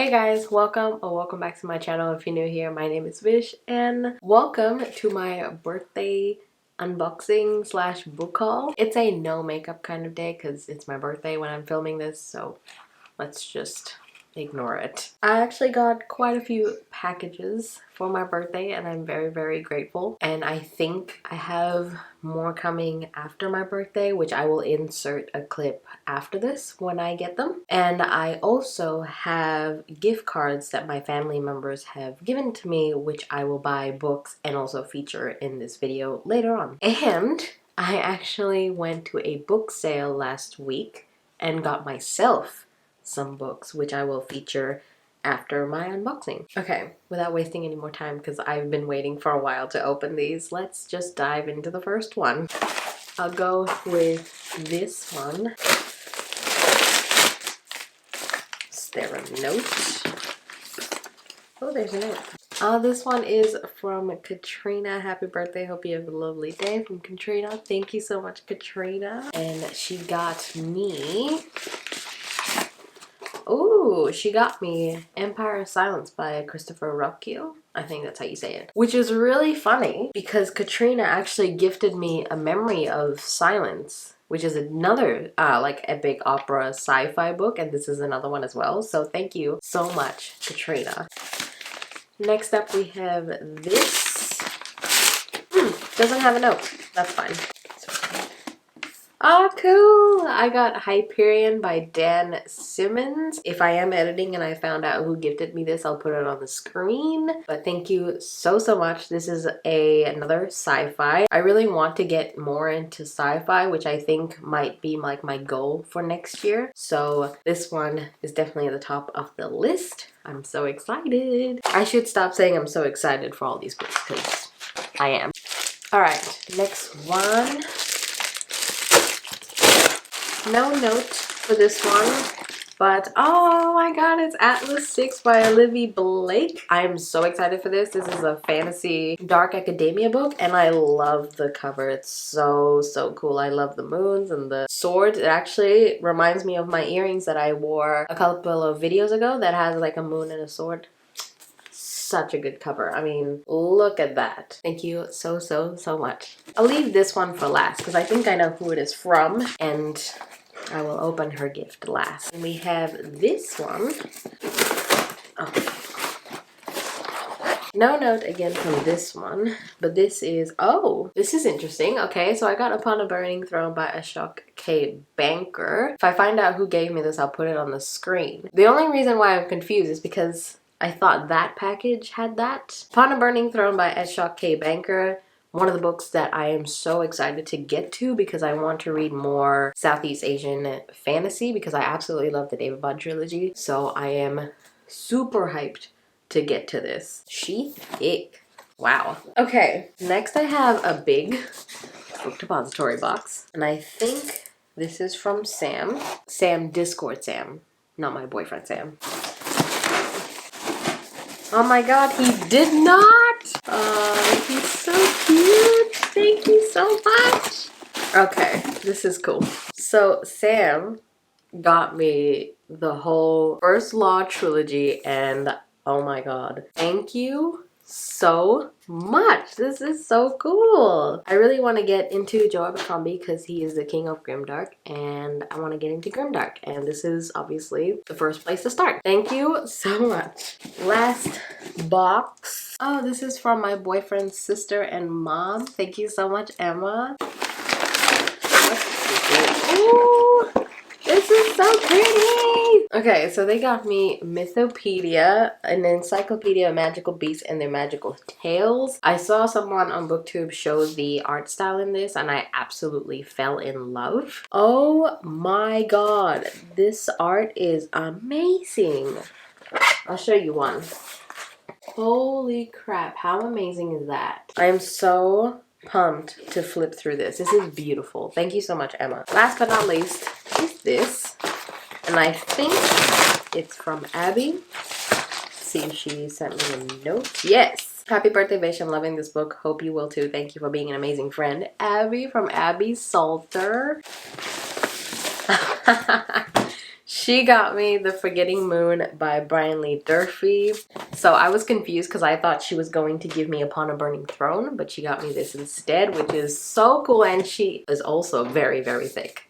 Hey guys, welcome back to my channel. If you're new here, my name is Vish and welcome to my birthday unboxing slash book haul. It's a no makeup kind of day because it's my birthday when I'm filming this, so let's just ignore it. I actually got quite a few packages for my birthday and I'm very grateful, and I think I have more coming after my birthday, which I will insert a clip after this when I get them. And I also have gift cards that my family members have given to me, which I will buy books and also feature in this video later on. And I actually went to a book sale last week and got myself some books, which I will feature after my unboxing. Okay, without wasting any more time because I've been waiting for a while to open these, let's just dive into the first one. I'll go with this one. Is there a note? Oh, there's a note. This one is from Katrina. Happy birthday. Hope you have a lovely day. From Katrina. Thank you so much, Katrina. And she got me... Ooh, she got me Empire of Silence by Christopher Rocchio. I think that's how you say it. Which is really funny because Katrina actually gifted me A Memory of Silence, which is another like epic opera sci-fi book, and this is another one as well. So thank you so much, Katrina. Next up we have this. Doesn't have a note. That's fine. Oh, cool! I got Hyperion by Dan Simmons. If I am editing and I found out who gifted me this, I'll put it on the screen. But thank you so much. This is another sci-fi. I really want to get more into sci-fi, which I think might be like my goal for next year. So this one is definitely at the top of the list. I'm so excited. I should stop saying I'm so excited for all these books because I am. Alright, next one. No note for this one, but oh my god, it's Atlas 6 by Olivia Blake. I'm so excited for this. This is a fantasy dark academia book and I love the cover. It's so cool. I love the moons and the swords. It actually reminds me of my earrings that I wore a couple of videos ago that has like a moon and a sword. Such a good cover. I mean, look at that. Thank you so much. I'll leave this one for last because I think I know who it is from, and I will open her gift last. And we have this one. Oh. No note again from this one, but this is, oh, this is interesting. Okay, so I got Upon a Burning Throne by Ashok K. Banker. If I find out who gave me this, I'll put it on the screen. The only reason why I'm confused is because I thought that package had that. Upon a Burning Throne by Ashok K. Banker. One of the books that I am so excited to get to because I want to read more Southeast Asian fantasy because I absolutely love the David Bond trilogy. So I am super hyped to get to this. She's thick. Wow. Okay, next I have a big Book Depository box. And I think this is from Sam. Discord Sam. Not my boyfriend Sam. Oh my god, he did not! He's so cute! Thank you so much! Okay, this is cool. So Sam got me the whole First Law trilogy and oh my god. Thank you so much. This is so cool. I really want to get into Joe Abercrombie because he is the king of Grimdark and I want to get into Grimdark, and this is obviously the first place to start. Thank you so much. Last box. Oh, this is from my boyfriend's sister and mom. Thank you so much, Emma. Ooh, this is so pretty! Okay, so they got me Mythopedia, an encyclopedia of magical beasts and their magical tales. I saw someone on BookTube show the art style in this and I absolutely fell in love. Oh my god, this art is amazing. I'll show you one. Holy crap, how amazing is that? I am so pumped to flip through this. This is beautiful. Thank you so much, Emma. Last but not least is this. And I think it's from Abby. Let's see if she sent me a note. Yes. Happy birthday, Vish. I'm loving this book. Hope you will too. Thank you for being an amazing friend. Abby from Abby Salter. She got me The Forgetting Moon by Brian Lee Durfee. So I was confused because I thought she was going to give me Upon a Burning Throne, but she got me this instead, which is so cool, and she is also very, very thick.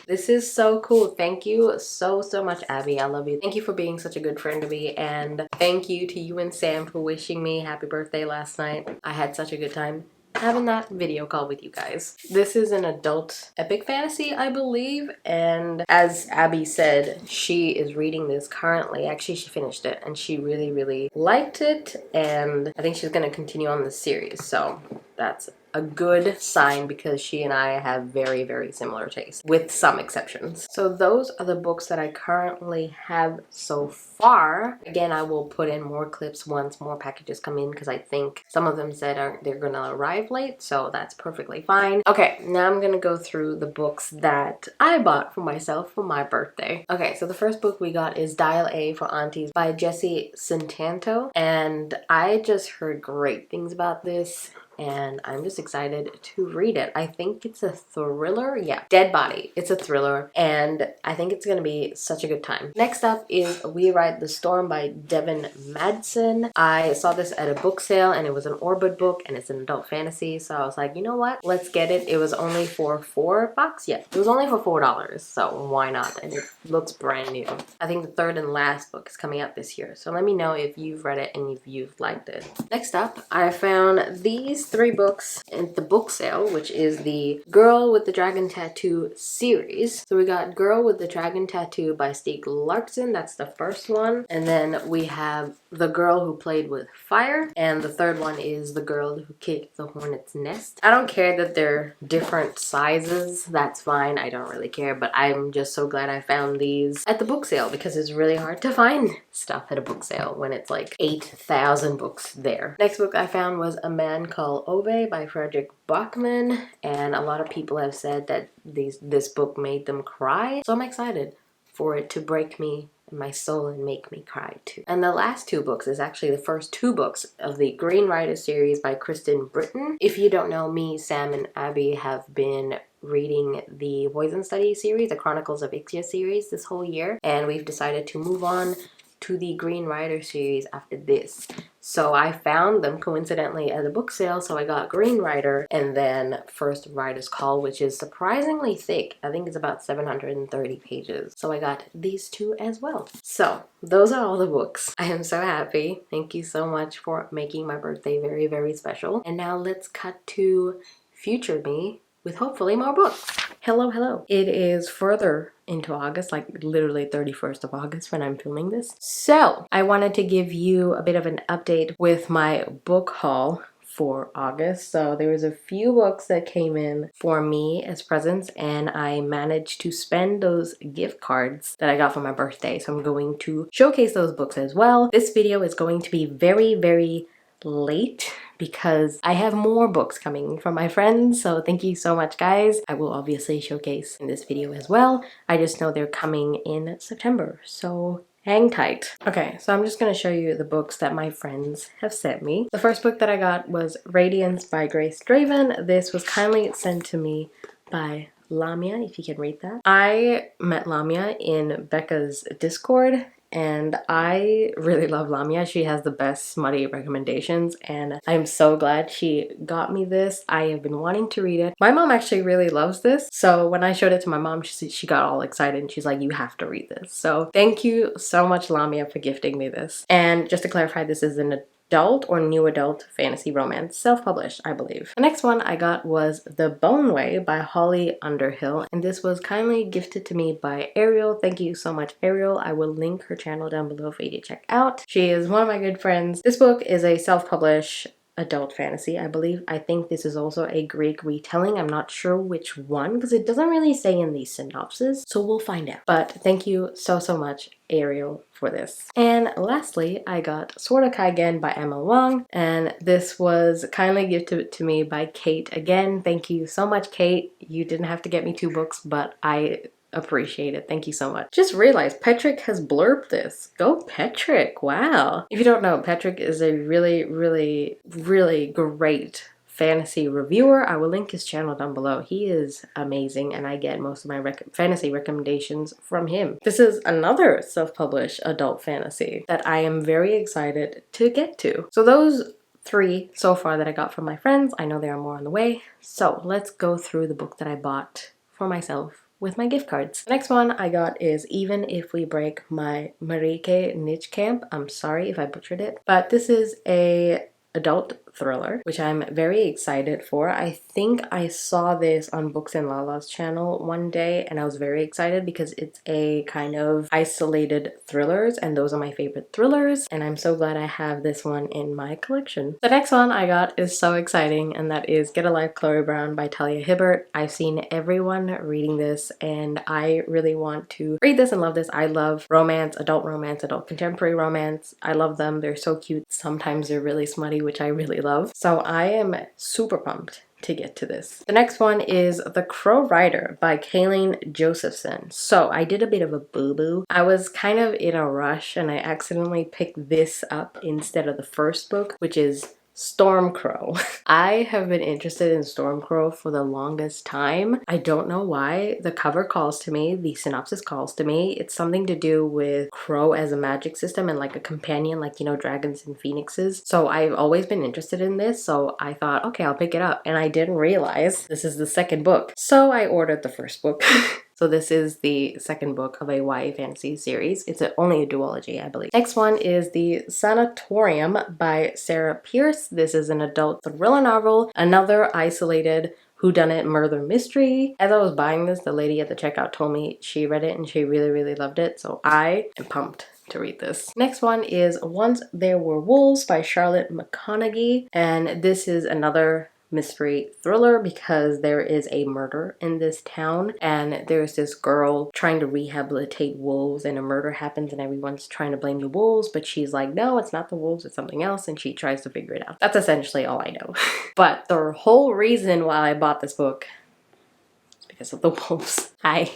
This is so cool. Thank you so much, Abby. I love you. Thank you for being such a good friend to me, and thank you to you and Sam for wishing me happy birthday last night. I had such a good time having that video call with you guys. This is an adult epic fantasy, I believe, and as Abby said, she is reading this currently. Actually, she finished it and she really liked it, and I think she's gonna continue on this series, so that's a good sign because she and I have very similar tastes, with some exceptions. So those are the books that I currently have so far. Again, I will put in more clips once more packages come in because I think some of them said they're gonna arrive late, so that's perfectly fine. Okay, now I'm gonna go through the books that I bought for myself for my birthday. Okay, so the first book we got is Dial A for Aunties by Jessie Santanto, and I just heard great things about this, and I'm just excited to read it. I think it's a thriller. Yeah, Dead Body. It's a thriller, and I think it's gonna be such a good time. Next up is We Ride the Storm by Devin Madsen. I saw this at a book sale, and it was an Orbit book, and it's an adult fantasy, so I was like, you know what? Let's get it. It was only for $4. Yeah, it was only for $4, so why not? And it looks brand new. I think the third and last book is coming out this year, so let me know if you've read it and if you've liked it. Next up, I found these 3 books at the book sale, which is the Girl with the Dragon Tattoo series. So we got Girl with the Dragon Tattoo by Stieg Larsson. That's the first one. And then we have The Girl Who Played with Fire. And the third one is The Girl Who Kicked the Hornet's Nest. I don't care that they're different sizes. That's fine. I don't really care. But I'm just so glad I found these at the book sale because it's really hard to find stuff at a book sale when it's like 8,000 books there. Next book I found was A Man Called Ove by Frederick Bachman, and a lot of people have said that this book made them cry, so I'm excited for it to break me in my soul and make me cry too. And the last 2 books is actually the first 2 books of the Green Rider series by Kristen Britton. If you don't know, me, Sam, and Abby have been reading the Poison Study series, the Chronicles of Ixia series, this whole year, and we've decided to move on to the Green Rider series after this. So I found them coincidentally at a book sale, so I got Green Rider and then First Rider's Call, which is surprisingly thick. I think it's about 730 pages. So I got these 2 as well. So those are all the books. I am so happy. Thank you so much for making my birthday very special. And now let's cut to future me with hopefully more books. Hello. It is further into August, like literally 31st of August when I'm filming this. So I wanted to give you a bit of an update with my book haul for August. So there was a few books that came in for me as presents, and I managed to spend those gift cards that I got for my birthday. So I'm going to showcase those books as well. This video is going to be very late because I have more books coming from my friends, so thank you so much, guys. I will obviously showcase in this video as well. I just know they're coming in September, so hang tight. Okay, so I'm just gonna show you the books that my friends have sent me. The first book that I got was Radiance by Grace Draven. This was kindly sent to me by Lamia, if you can read that. I met Lamia in Becca's Discord, and I really love Lamia. She has the best smutty recommendations, and I'm so glad she got me this. I have been wanting to read it. My mom actually really loves this, so when I showed it to my mom, she got all excited and she's like, you have to read this. So thank you so much, Lamia, for gifting me this. And just to clarify, this is an adult or new adult fantasy romance, self-published, I believe. The next one I got was The Bone Way by Holly Underhill, and this was kindly gifted to me by Ariel. Thank you so much, Ariel. I will link her channel down below for you to check out. She is one of my good friends. This book is a self-published adult fantasy, I believe. I think this is also a Greek retelling. I'm not sure which one because it doesn't really say in the synopsis, so we'll find out. But thank you so much, Ariel, for this. And lastly, I got Sword of Kaigen by Emma Wang, and this was kindly gifted to me by Kate. Again, thank you so much, Kate. You didn't have to get me 2 books, but I appreciate it. Thank you so much. Just realized Petrick has blurbed this. Go Petrick. Wow. If you don't know, Petrick is a really great fantasy reviewer. I will link his channel down below. He is amazing and I get most of my fantasy recommendations from him. This is another self-published adult fantasy that I am very excited to get to. So those 3 so far that I got from my friends. I know there are more on the way. So let's go through the book that I bought for myself with my gift cards. The next one I got is Even If We Break by Marieke Nijkamp. I'm sorry if I butchered it, but this is a adult thriller, which I'm very excited for. I think I saw this on Books and Lala's channel one day and I was very excited because it's a kind of isolated thrillers and those are my favorite thrillers and I'm so glad I have this one in my collection. The next one I got is so exciting and that is Get a Life Chloe Brown by Talia Hibbert. I've seen everyone reading this and I really want to read this and love this. I love romance, adult contemporary romance. I love them. They're so cute. Sometimes they're really smutty, which I really love. So I am super pumped to get to this. The next one is The Crow Rider by Kayleen Josephson. So I did a bit of a boo-boo. I was kind of in a rush and I accidentally picked this up instead of the first book, which is Stormcrow. I have been interested in Stormcrow for the longest time. I don't know why. The cover calls to me, the synopsis calls to me. It's something to do with crow as a magic system and like a companion, like, you know, dragons and phoenixes. So I've always been interested in this, so I thought, okay, I'll pick it up. And I didn't realize this is the second book. So I ordered the first book. So this is the second book of a YA fantasy series. It's only a duology, I believe. Next one is The Sanatorium by Sarah Pierce. This is an adult thriller novel, another isolated whodunit murder mystery. As I was buying this, the lady at the checkout told me she read it and she really, really loved it. So I am pumped to read this. Next one is Once There Were Wolves by Charlotte McConaughey. And this is another mystery thriller because there is a murder in this town and there's this girl trying to rehabilitate wolves and a murder happens and everyone's trying to blame the wolves, but she's like, no, it's not the wolves, it's something else, and she tries to figure it out. That's essentially all I know. But the whole reason why I bought this book is because of the wolves. I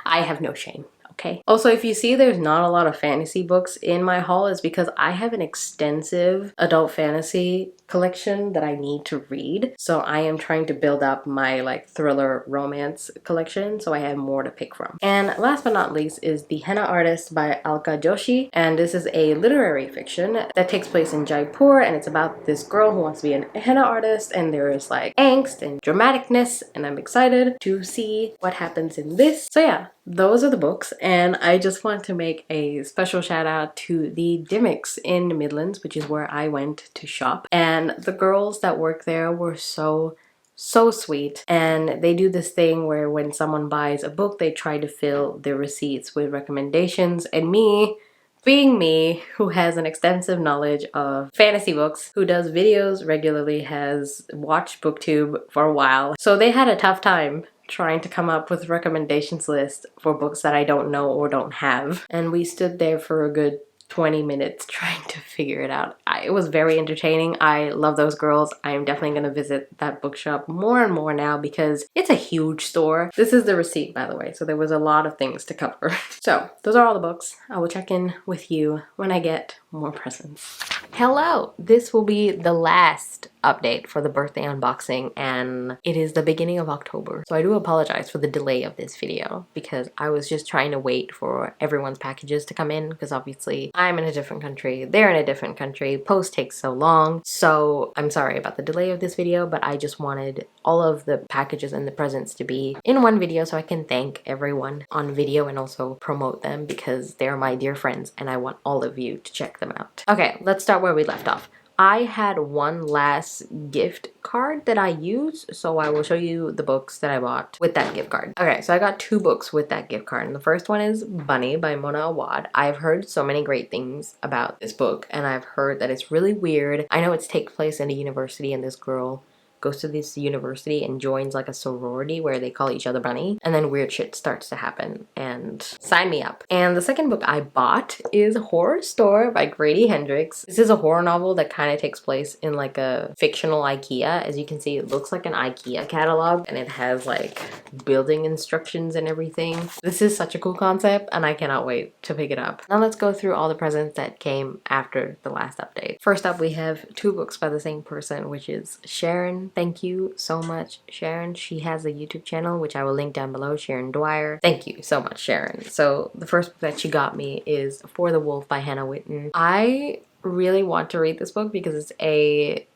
have no shame. Okay. Also, if you see there's not a lot of fantasy books in my haul, is because I have an extensive adult fantasy collection that I need to read. So I am trying to build up my like thriller romance collection so I have more to pick from. And last but not least is The Henna Artist by Alka Joshi. And this is a literary fiction that takes place in Jaipur and it's about this girl who wants to be an henna artist and there is like angst and dramaticness and I'm excited to see what happens in this. So yeah, those are the books and I just want to make a special shout out to the Dimmicks in the Midlands, which is where I went to shop, and the girls that work there were so sweet, and they do this thing where when someone buys a book they try to fill their receipts with recommendations, and me being me, who has an extensive knowledge of fantasy books, who does videos regularly, has watched BookTube for a while, so they had a tough time trying to come up with recommendations list for books that I don't know or don't have. And we stood there for a good 20 minutes trying to figure it out. It was very entertaining. I love those girls. I am definitely going to visit that bookshop more and more now because it's a huge store. This is the receipt, by the way, so there was a lot of things to cover. So those are all the books. I will check in with you when I get more presents. Hello! This will be the last update for the birthday unboxing and it is the beginning of October. So I do apologize for the delay of this video because I was just trying to wait for everyone's packages to come in because obviously I'm in a different country, they're in a different country, post takes so long. So I'm sorry about the delay of this video, but I just wanted all of the packages and the presents to be in one video so I can thank everyone on video and also promote them because they're my dear friends and I want all of you to check them out. Okay, let's start where we left off. I had one last gift card that I used, so I will show you the books that I bought with that gift card. Okay, so I got 2 books with that gift card, and the first one is Bunny by Mona Awad. I've heard so many great things about this book, and I've heard that it's really weird. I know it's takes place in a university, and this girl goes to this university and joins like a sorority where they call each other Bunny, and then weird shit starts to happen, and sign me up. And the second book I bought is Horror Store by Grady Hendrix. This is a horror novel that kind of takes place in like a fictional IKEA. As you can see, it looks like an IKEA catalog and it has like building instructions and everything. This is such a cool concept and I cannot wait to pick it up. Now let's go through all the presents that came after the last update. First up, we have 2 books by the same person, which is Sharon Sharon. Thank you so much, Sharon. She has a YouTube channel, which I will link down below, Sharon Dwyer. Thank you so much, Sharon. So the first book that she got me is For the Wolf by Hannah Whitten. I really want to read this book because it's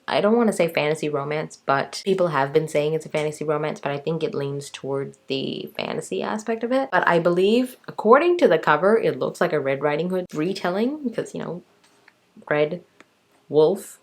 I don't want to say fantasy romance, but people have been saying it's a fantasy romance, but I think it leans towards the fantasy aspect of it. But I believe, according to the cover, it looks like a Red Riding Hood retelling because, you know, red wolf.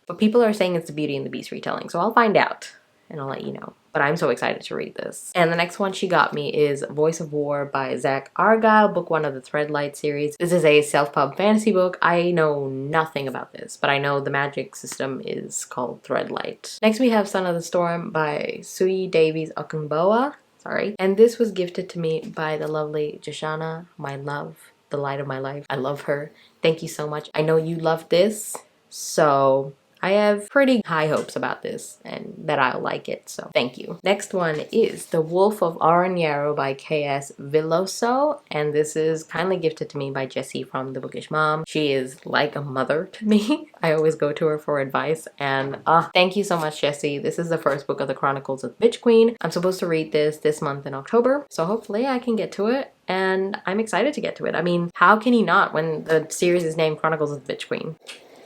But people are saying it's the Beauty and the Beast retelling, so I'll find out and I'll let you know. But I'm so excited to read this. And the next one she got me is Voice of War by Zach Argyle, book 1 of the Threadlight series. This is a self-pub fantasy book. I know nothing about this, but I know the magic system is called Threadlight. Next we have Son of the Storm by Sui Davies Okunboa. Sorry. And this was gifted to me by the lovely Joshana, my love, the light of my life. I love her. Thank you so much. I know you love this, so I have pretty high hopes about this and that I'll like it, so thank you. Next one is The Wolf of Aranyaro by K.S. Villoso, and this is kindly gifted to me by Jessie from The Bookish Mom. She is like a mother to me. I always go to her for advice, and thank you so much, Jessie. This is the first book of the Chronicles of the Bitch Queen. I'm supposed to read this month in October, so hopefully I can get to it, and I'm excited to get to it. I mean, how can you not when the series is named Chronicles of the Bitch Queen?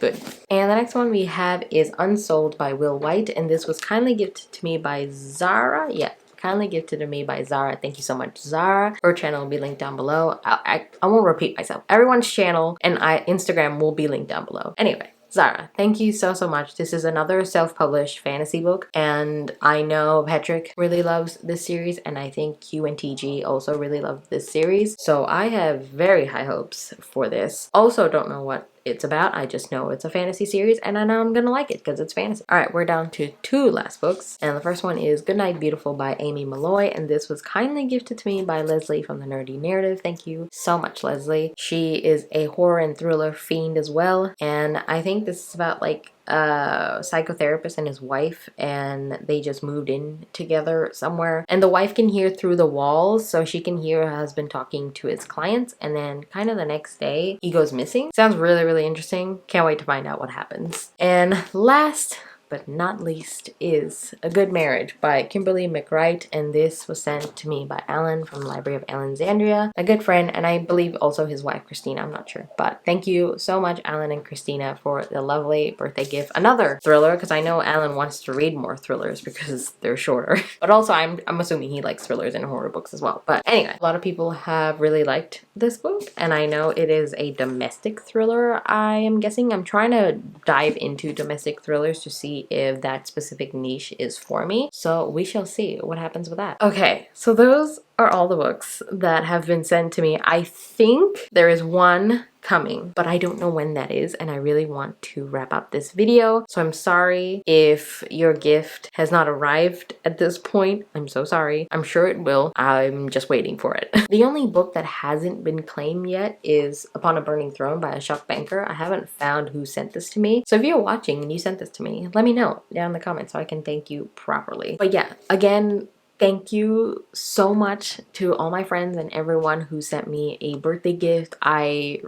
Good. And the next one we have is Unsold by Will White, and this was kindly gifted to me by Zara. Yeah, kindly gifted to me by Zara. Thank you so much, Zara. Her channel will be linked down below. I won't repeat myself. Everyone's channel and Instagram will be linked down below. Anyway, Zara, thank you so much. This is another self-published fantasy book, and I know Patrick really loves this series, and I think Q and TG also really love this series, so I have very high hopes for this. Also don't know what it's about. I just know it's a fantasy series, and I know I'm gonna like it because it's fantasy. All right, we're down to 2 last books, and the first one is Goodnight Beautiful by Amy Malloy, and this was kindly gifted to me by Leslie from the Nerdy Narrative. Thank you so much, Leslie. She is a horror and thriller fiend as well, and I think this is about like a psychotherapist and his wife, and they just moved in together somewhere, and the wife can hear through the walls, so she can hear her husband talking to his clients, and then kind of the next day he goes missing. Sounds really interesting. Can't wait to find out what happens. And last but not least is A Good Marriage by Kimberly McWright, and this was sent to me by Alan from the Library of Alexandria, a good friend, and I believe also his wife Christina. I'm not sure, but thank you so much, Alan and Christina, for the lovely birthday gift. Another thriller, because I know Alan wants to read more thrillers because they're shorter, but also I'm assuming he likes thrillers and horror books as well. But anyway, a lot of people have really liked this book, and I know it is a domestic thriller. I am guessing. I'm trying to dive into domestic thrillers to see if that specific niche is for me, so we shall see what happens with that. Okay, so those are all the books that have been sent to me. I think there is one coming, but I don't know when that is, and I really want to wrap up this video, so I'm sorry if your gift has not arrived at this point. I'm so sorry. I'm sure it will. I'm just waiting for it. The only book that hasn't been claimed yet is Upon a Burning Throne by Ashok Banker. I haven't found who sent this to me, so if you're watching and you sent this to me, let me know down in the comments so I can thank you properly. But yeah, again, thank you so much to all my friends and everyone who sent me a birthday gift. I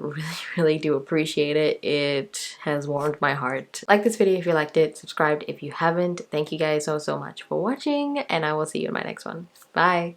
really do appreciate it. It has warmed my heart. Like this video if you liked it, subscribe if you haven't. Thank you guys so much for watching, and I will see you in my next one. Bye!